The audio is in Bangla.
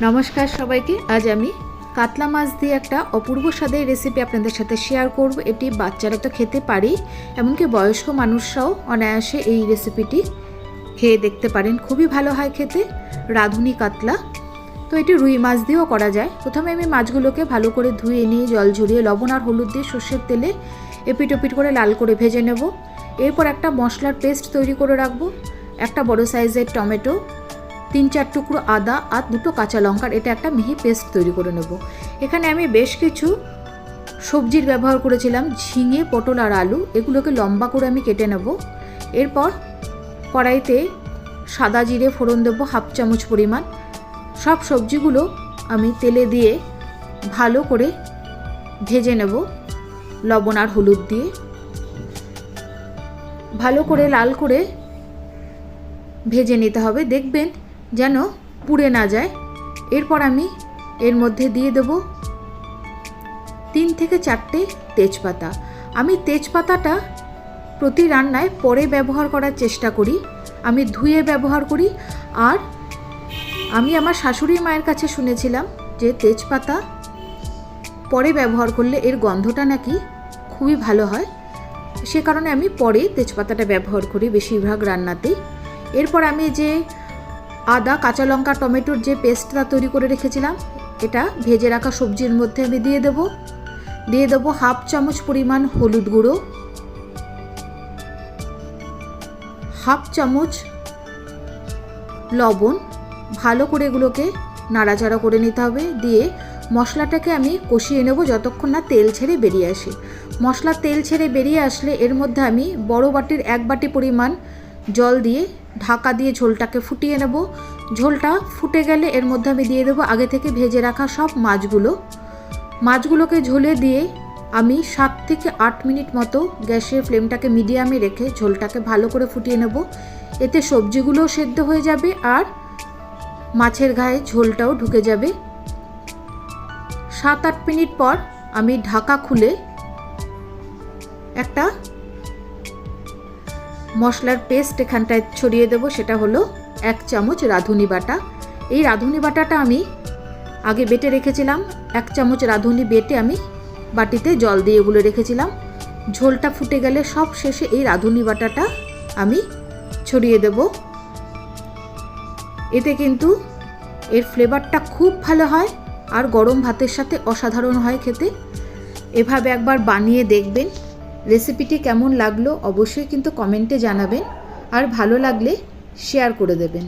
নমস্কার সবাইকে। আজ আমি কাতলা মাছ দিয়ে একটা অপূর্ব স্বাদের রেসিপি আপনাদের সাথে শেয়ার করব। এটি বাচ্চারা তো খেতে পারেই, এমনকি বয়স্ক মানুষরাও অনায়াসে এই রেসিপিটি খেয়ে দেখতে পারেন। খুবই ভালো হয় খেতে, রাঁধুনি কাতলা। তো এটি রুই মাছ দিয়েও করা যায়। প্রথমে আমি মাছগুলোকে ভালো করে ধুয়ে নিয়ে জল ঝরিয়ে লবণ আর হলুদ দিয়ে সর্ষের তেলে এপিট ওপিট করে লাল করে ভেজে নেব। এরপর একটা মশলার পেস্ট তৈরি করে রাখবো। একটা বড় সাইজের টমেটো, 3-4 টুকরো আদা আর 2টো কাঁচা লঙ্কার এটা একটা মিহি পেস্ট তৈরি করে নেব। এখানে আমি বেশ কিছু সবজির ব্যবহার করেছিলাম, ঝিঙে, পটল আর আলু। এগুলোকে লম্বা করে আমি কেটে নেব। এরপর কড়াইতে সাদা জিরে ফোড়ন দেব 1/2 চামচ পরিমাণ। সব সবজিগুলো আমি তেলে দিয়ে ভালো করে ভেজে নেব লবণ আর হলুদ দিয়ে। ভালো করে লাল করে ভেজে নিতে হবে, দেখবেন যেন পুড়ে না যায়। এরপর আমি এর মধ্যে দিয়ে দেব 3 থেকে 4টে তেজপাতা। আমি তেজপাতাটা প্রতি রান্নায় পরে ব্যবহার করার চেষ্টা করি, আমি ধুয়ে ব্যবহার করি। আর আমি আমার শাশুড়ি মায়ের কাছে শুনেছিলাম যে তেজপাতা পরে ব্যবহার করলে এর গন্ধটা নাকি খুবই ভালো হয়, সে কারণে আমি পরে তেজপাতাটা ব্যবহার করি বেশিরভাগ রান্নাতেই। এরপর আমি যে আদা, কাঁচা লঙ্কা, টমেটোর যে পেস্টটা তৈরি করে রেখেছিলাম, এটা ভেজে রাখা সবজির মধ্যে আমি দিয়ে দেব 1/2 চামচ পরিমাণ হলুদ গুঁড়ো, 1/2 চামচ লবণ। ভালো করে এগুলোকে নাড়াচাড়া করে নিতে হবে। দিয়ে মশলাটাকে আমি কষিয়ে নেব যতক্ষণ না তেল ছেড়ে বেরিয়ে আসে। মশলা তেল ছেড়ে বেরিয়ে আসলে এর মধ্যে আমি বড় বাটির 1 বাটি পরিমাণ জল দিয়ে ঢাকা দিয়ে ঝোলটাকে ফুটিয়ে নেব। ঝোলটা ফুটে গেলে এর মধ্যে আমি দিয়ে দেবো আগে থেকে ভেজে রাখা সব মাছগুলোকে ঝোলে দিয়ে আমি 7 থেকে 8 মিনিট মতো গ্যাসের ফ্লেমটাকে মিডিয়ামে রেখে ঝোলটাকে ভালো করে ফুটিয়ে নেব। এতে সবজিগুলোও সেদ্ধ হয়ে যাবে আর মাছের গায়ে ঝোলটাও ঢুকে যাবে। 7-8 মিনিট পর আমি ঢাকা খুলে একটা মশলার পেস্ট এখানটায় ছড়িয়ে দেব। সেটা হলো 1 চামচ রাঁধুনি বাটা। এই রাঁধুনি বাটাটা আমি আগে বেটে রেখেছিলাম। 1 চামচ রাঁধুনি বেটে আমি বাটিতে জল দিয়ে এগুলো রেখেছিলাম। ঝোলটা ফুটে গেলে সব শেষে এই রাঁধুনি বাটাটা আমি ছড়িয়ে দেব। এতে কিন্তু এর ফ্লেভারটা খুব ভালো হয় আর গরম ভাতের সাথে অসাধারণ হয় খেতে। এভাবে একবার বানিয়ে দেখবেন। রেসিপিটি কেমন লাগলো অবশ্যই কিন্তু কমেন্টে জানাবেন, আর ভালো লাগলে শেয়ার করে দেবেন।